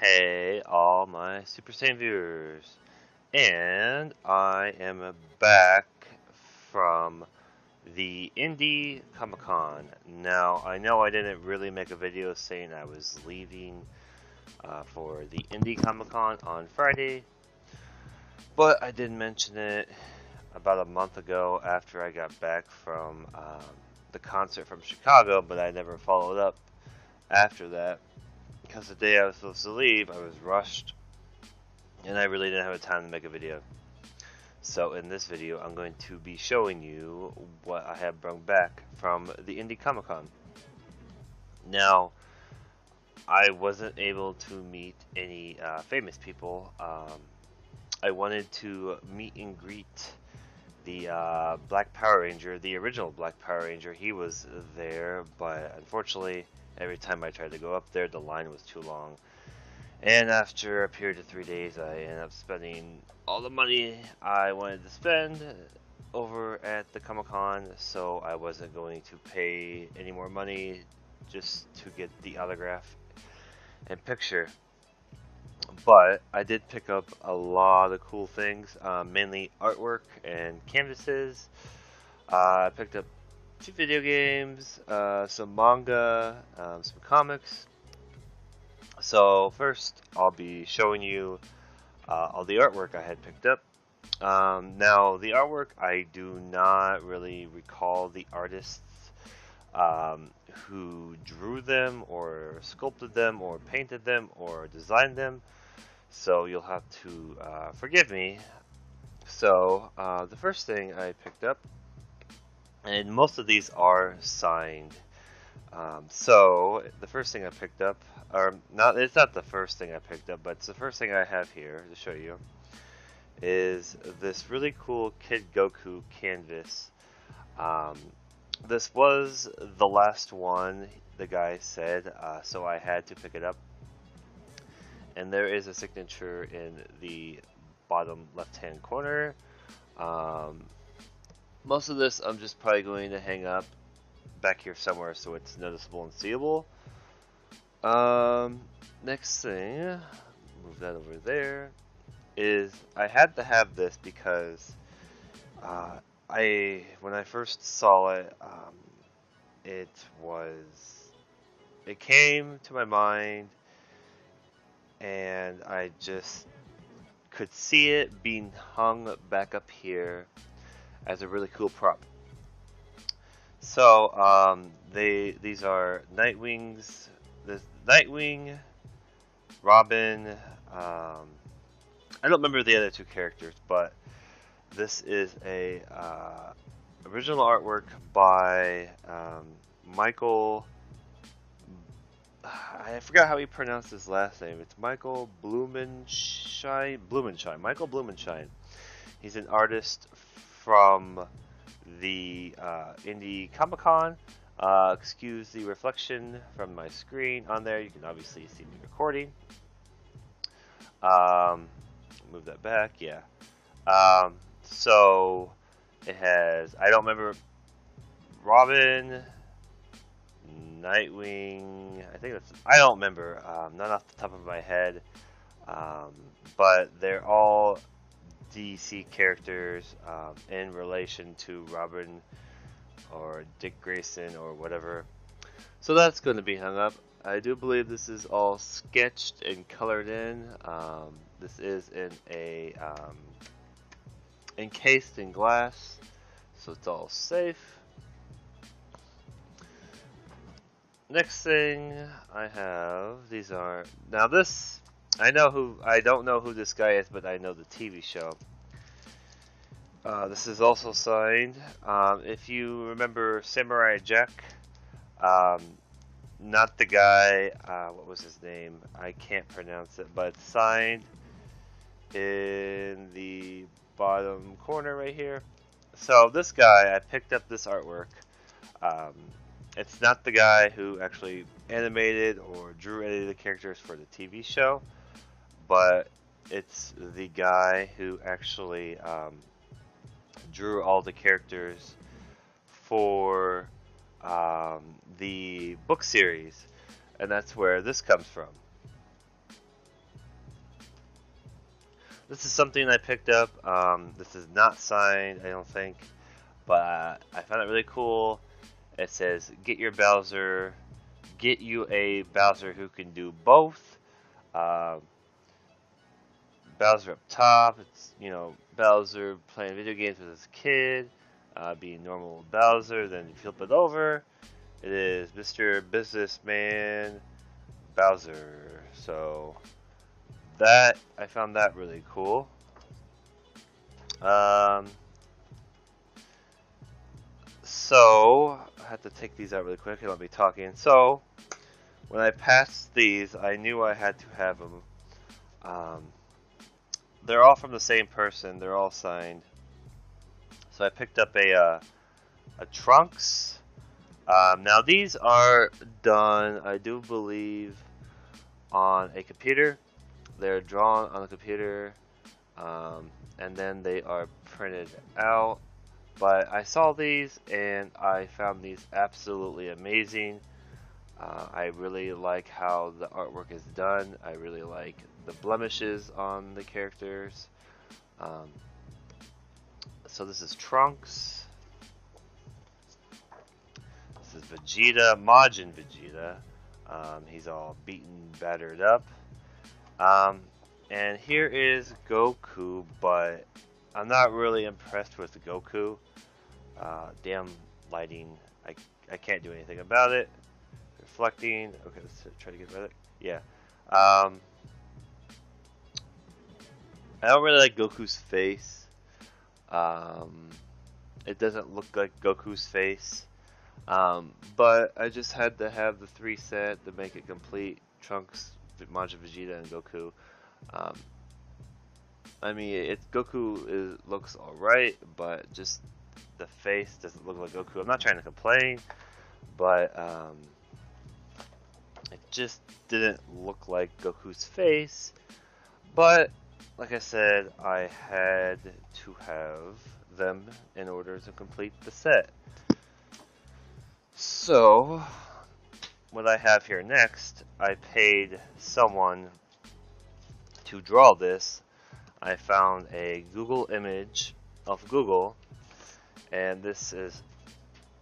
Hey, all my Super Saiyan viewers, and I am back from the Indy Comic Con. Now, I know I didn't really make a video saying I was leaving for the Indy Comic Con on Friday, but I did mention it about a month ago after I got back from the concert from Chicago, but I never followed up after that because the day I was supposed to leave, I was rushed and I really didn't have time to make a video. So in this video, I'm going to be showing you what I have brought back from the Indy Comic Con. Now, I wasn't able to meet any famous people. I wanted to meet and greet the Black Power Ranger, the original Black Power Ranger. He was there, but unfortunately, every time I tried to go up there, the line was too long. And after a period of 3 days, I ended up spending all the money I wanted to spend over at the Comic Con, so I wasn't going to pay any more money just to get the autograph and picture. But I did pick up a lot of cool things, mainly artwork and canvases. I picked up 2 video games, some manga, some comics. So first, I'll be showing you all the artwork I had picked up. Now, the artwork, I do not really recall the artists who drew them, or sculpted them, or painted them, or designed them. So you'll have to forgive me. So the first thing I picked up, and most of these are signed. So the first thing I picked up, or not, it's not the first thing I picked up, but it's the first thing I have here to show you, is this really cool Kid Goku canvas. This was the last one, the guy said, so I had to pick it up. And there is a signature in the bottom left-hand corner. Most of this I'm just probably going to hang up back here somewhere so it's noticeable and seeable. Next thing, move that over there, is I had to have this because when I first saw it, it came to my mind, and I just could see it being hung back up here as a really cool prop. So these are Nightwing's. This Nightwing, Robin. I don't remember the other 2 characters, but this is a original artwork by Michael. I forgot how he pronounced his last name. It's Michael Blumenshine. Michael Blumenshine. He's an artist from the Indy Comic Con. Excuse the reflection from my screen on there. You can obviously see me recording. Move that back, yeah. So it has, I don't remember, Robin, Nightwing, I don't remember, not off the top of my head, but they're all DC characters in relation to Robin or Dick Grayson or whatever. So that's going to be hung up. I do believe this is all sketched and colored in. This is in a encased in glass, so it's all safe. Next thing I have, these are, now this, I don't know who this guy is, but I know the TV show. This is also signed. If you remember Samurai Jack, not the guy, what was his name? I can't pronounce it, but it's signed in the bottom corner right here. So this guy, I picked up this artwork. It's not the guy who actually animated or drew any of the characters for the TV show, but it's the guy who actually drew all the characters for the book series, and that's where this comes from. This is something I picked up. This is not signed, I don't think, but I found it really cool. It says, "Get your Bowser, get you a Bowser who can do both." Uh, Bowser up top. It's Bowser playing video games with his kid, being normal Bowser. Then you flip it over. It is Mr. Businessman Bowser. So that I found that really cool. So I have to take these out really quick and I'll be talking. So when I passed these, I knew I had to have them. They're all from the same person. They're all signed. So I picked up a Trunks. Now these are done, I do believe, on a computer. They're drawn on a computer, and then they are printed out. But I saw these and I found these absolutely amazing. I really like how the artwork is done. I really like the blemishes on the characters. So this is Trunks. This is Vegeta, Majin Vegeta. He's all beaten, battered up. And here is Goku, but I'm not really impressed with Goku. Damn lighting. I can't do anything about it. Reflecting. Okay, let's try to get rid of it. Yeah. I don't really like Goku's face. It doesn't look like Goku's face. But I just had to have the 3 set to make it complete. Trunks, Majin Vegeta, and Goku. I mean, Goku looks alright, but just the face doesn't look like Goku. I'm not trying to complain, but it just didn't look like Goku's face. But like I said, I had to have them in order to complete the set. So what I have here next, I paid someone to draw this. I found a Google image of Google, and this is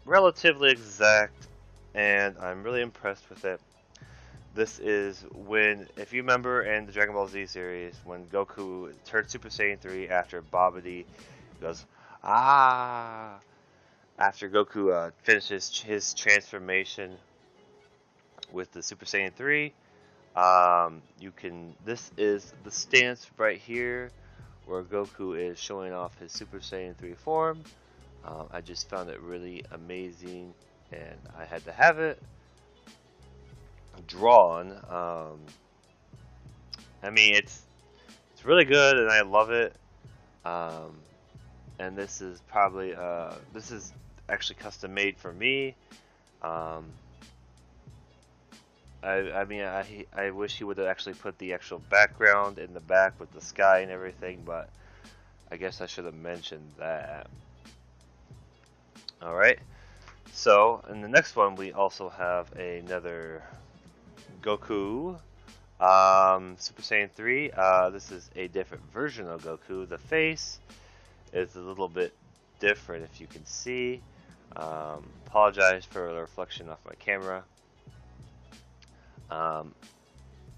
relatively exact, and I'm really impressed with it. This is if you remember in the Dragon Ball Z series, when Goku turned Super Saiyan 3 after Babidi goes, ah! After Goku finishes his transformation with the Super Saiyan 3, this is the stance right here where Goku is showing off his Super Saiyan 3 form. I just found it really amazing, and I had to have it drawn. I mean, it's really good, and I love it. And this is probably this is actually custom made for me. I mean, I wish he would have actually put the actual background in the back with the sky and everything, but I guess I should have mentioned that. Alright, so in the next one we also have another Goku, Super Saiyan 3. This is a different version of Goku. The face is a little bit different, if you can see. Apologize for the reflection off my camera.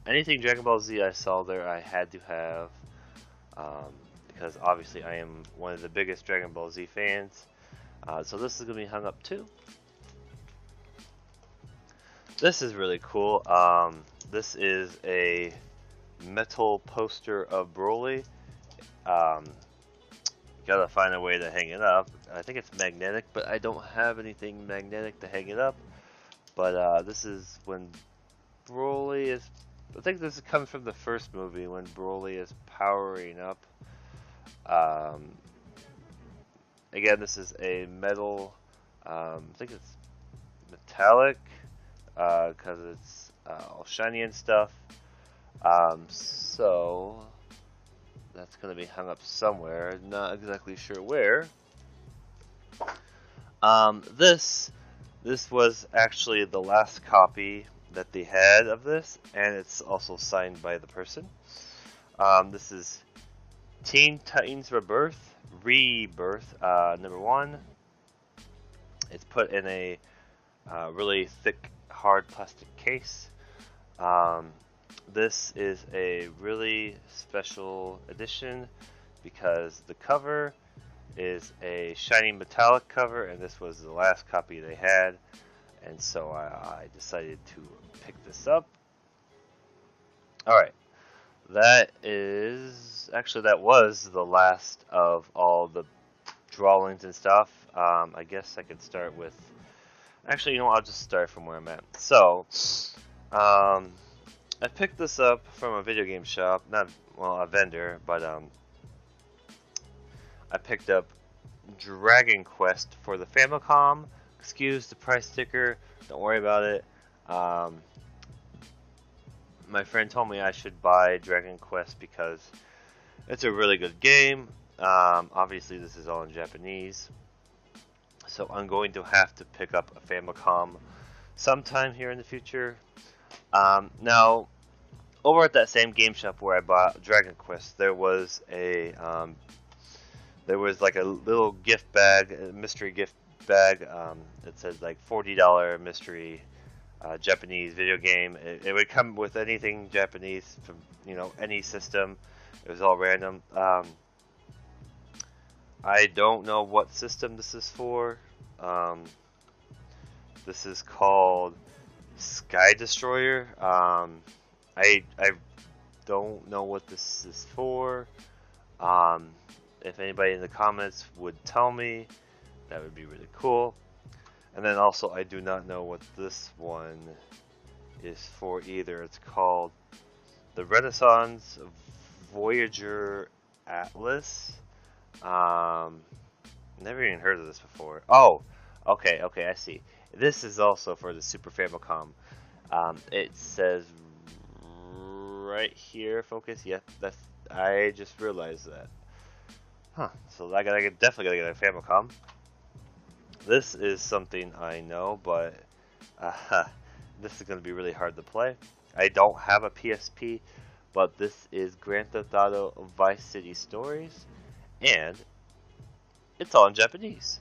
Anything Dragon Ball Z I saw there, I had to have, because obviously I am one of the biggest Dragon Ball Z fans. So this is going to be hung up too. This is really cool. This is a metal poster of Broly. Gotta find a way to hang it up. I think it's magnetic, but I don't have anything magnetic to hang it up. But this is when Broly is... I think this comes from the first movie when Broly is powering up. Again, this is a metal... I think it's metallic, because it's all shiny and stuff. So that's going to be hung up somewhere. Not exactly sure where. This was actually the last copy that they had of this, and it's also signed by the person. This is Teen Titans Rebirth, number 1. It's put in a really thick, hard plastic case. This is a really special edition because the cover is a shiny metallic cover, and this was the last copy they had, and so I decided to pick this up. Alright, that was the last of all the drawings and stuff. I guess I could start with, actually, you know what, I'll just start from where I'm at. So, I picked this up from a video game shop, not, well, a vendor, but I picked up Dragon Quest for the Famicom. Excuse the price sticker, don't worry about it. My friend told me I should buy Dragon Quest because it's a really good game. Obviously this is all in Japanese, so I'm going to have to pick up a Famicom sometime here in the future. Now, over at that same game shop where I bought Dragon Quest, there was like a little gift bag, a mystery gift bag. It says like $40 mystery Japanese video game. It would come with anything Japanese from, you know, any system. It was all random. I don't know what system this is for. This is called Sky Destroyer. I don't know what this is for. If anybody in the comments would tell me, that would be really cool. And then also, I do not know what this one is for either. It's called the Renaissance Voyager Atlas. Never even heard of this before. Oh, okay, I see. This is also for the Super Famicom. It says right here, focus. Yeah, I just realized that. Huh. So I definitely gotta get a Famicom. This is something I know, but this is gonna be really hard to play. I don't have a PSP, but this is Grand Theft Auto Vice City Stories, and it's all in Japanese.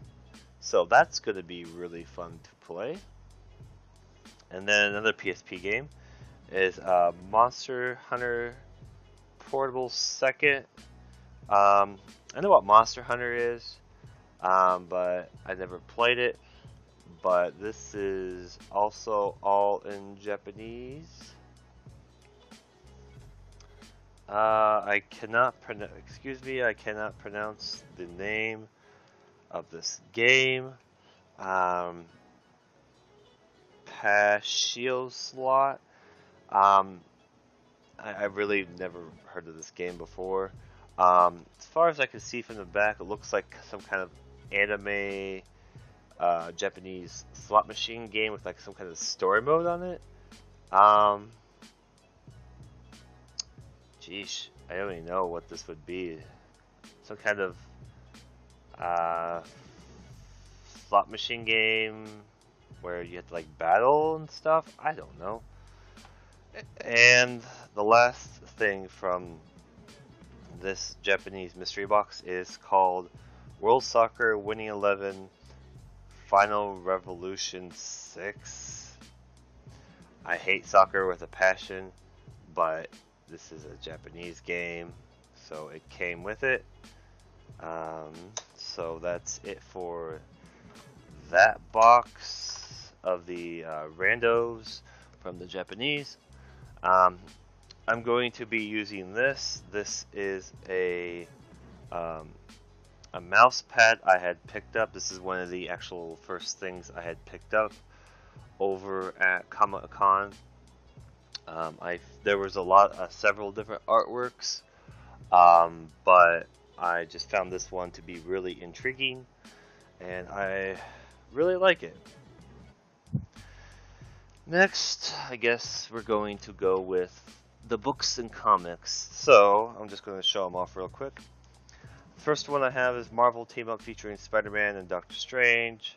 So that's gonna be really fun to play. And then another PSP game is Monster Hunter Portable Second. I know what Monster Hunter is, but I never played it. But this is also all in Japanese. I cannot pronounce the name of this game. Pashio Slot. I really never heard of this game before. As far as I can see from the back, it looks like some kind of anime Japanese slot machine game with like some kind of story mode on it. Geesh, I don't even know what this would be. Some kind of slot machine game where you have to like battle and stuff. I don't know. And the last thing from this Japanese mystery box is called World Soccer Winning 11 Final Revolution 6. I hate soccer with a passion, but this is a Japanese game, so it came with it. So that's it for that box of the randos from the Japanese. I'm going to be using this. This is a mouse pad I had picked up. This is one of the actual first things I had picked up over at Comic Con. There was several different artworks, but I just found this one to be really intriguing, and I really like it. Next, I guess we're going to go with the books and comics. So, I'm just going to show them off real quick. The first one I have is Marvel Team Up featuring Spider-Man and Doctor Strange.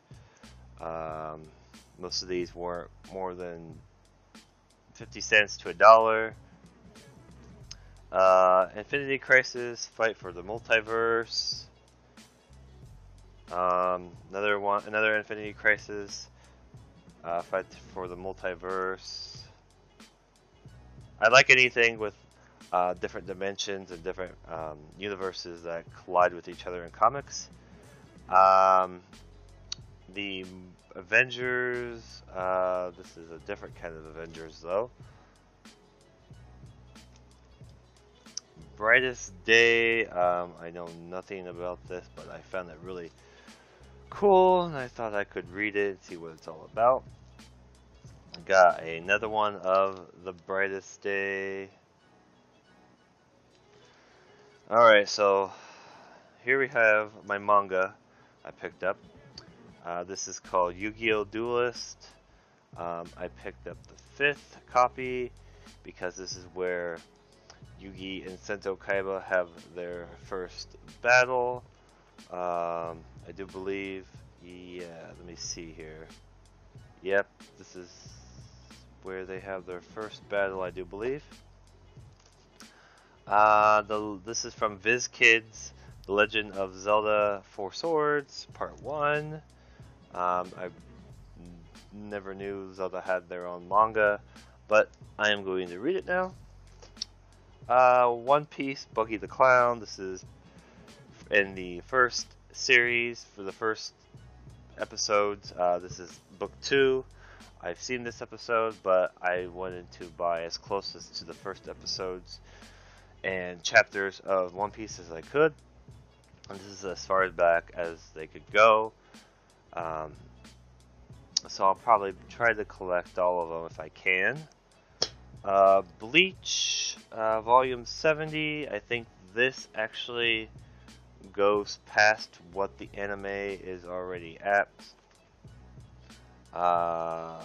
Most of these weren't more than 50 cents to $1. Infinity Crisis, Fight for the Multiverse. Another Infinity Crisis, Fight for the Multiverse. I like anything with different dimensions and different universes that collide with each other in comics. The Avengers, this is a different kind of Avengers though. Brightest Day, I know nothing about this, but I found it really cool and I thought I could read it and see what it's all about. Got another one of The Brightest Day. Alright, so here we have my manga I picked up. This is called Yu-Gi-Oh! Duelist. I picked up the 5th copy because this is where Yugi and Sento Kaiba have their first battle. I do believe, yeah, let me see here. Yep, this is where they have their first battle, I do believe. This is from Viz Kids, The Legend of Zelda 4 Swords, Part 1. I never knew Zelda had their own manga, but I am going to read it now. One Piece, Buggy the Clown. This is in the first series for the first episodes. This is book 2. I've seen this episode, but I wanted to buy as close to the first episodes and chapters of One Piece as I could. And this is as far back as they could go. So I'll probably try to collect all of them if I can. Bleach, volume 70. I think this actually goes past what the anime is already at. I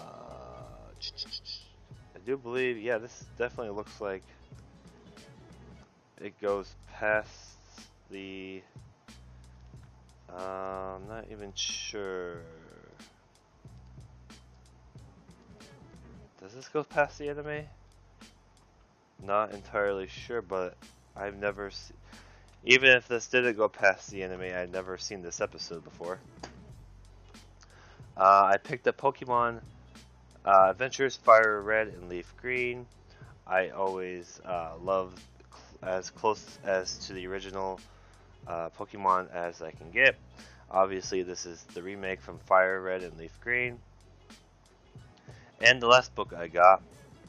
do believe, yeah, this definitely looks like it goes past the, I'm not even sure. Does this go past the anime? Not entirely sure, but I've never seen, even if this didn't go past the anime, I've never seen this episode before. I picked up Pokemon Adventures Fire Red and Leaf Green. I always love as close as to the original Pokemon as I can get. Obviously, this is the remake from Fire Red and Leaf Green. And the last book I got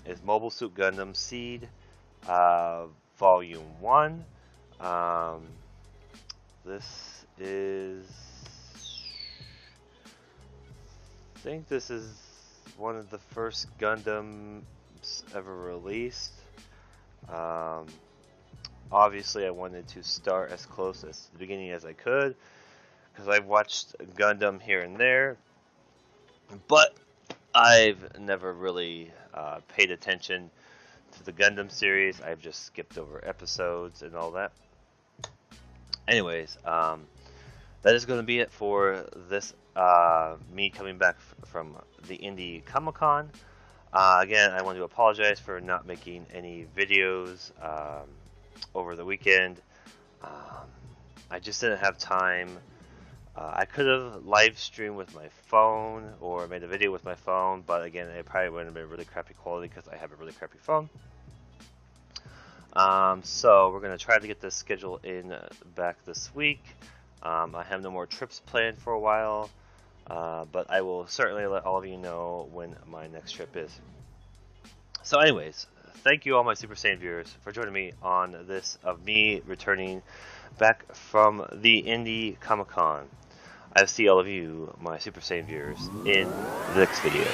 is Mobile Suit Gundam Seed, Volume 1. This is, I think this is one of the first Gundams ever released. Obviously I wanted to start as close as the beginning as I could, because I've watched Gundam here and there, but I've never really paid attention to the Gundam series. I've just skipped over episodes and all that. Anyways, that is going to be it for this, me coming back from the Indy Comic Con. Again, I want to apologize for not making any videos over the weekend. I just didn't have time. I could have live streamed with my phone or made a video with my phone, but again, it probably wouldn't have been really crappy quality because I have a really crappy phone. So we're going to try to get this schedule in back this week. I have no more trips planned for a while, but I will certainly let all of you know when my next trip is. So anyways, thank you all my Super Saiyan viewers for joining me on this of me returning back from the Indy Comic Con. I'll see all of you, my Super Saiyan viewers, in the next video.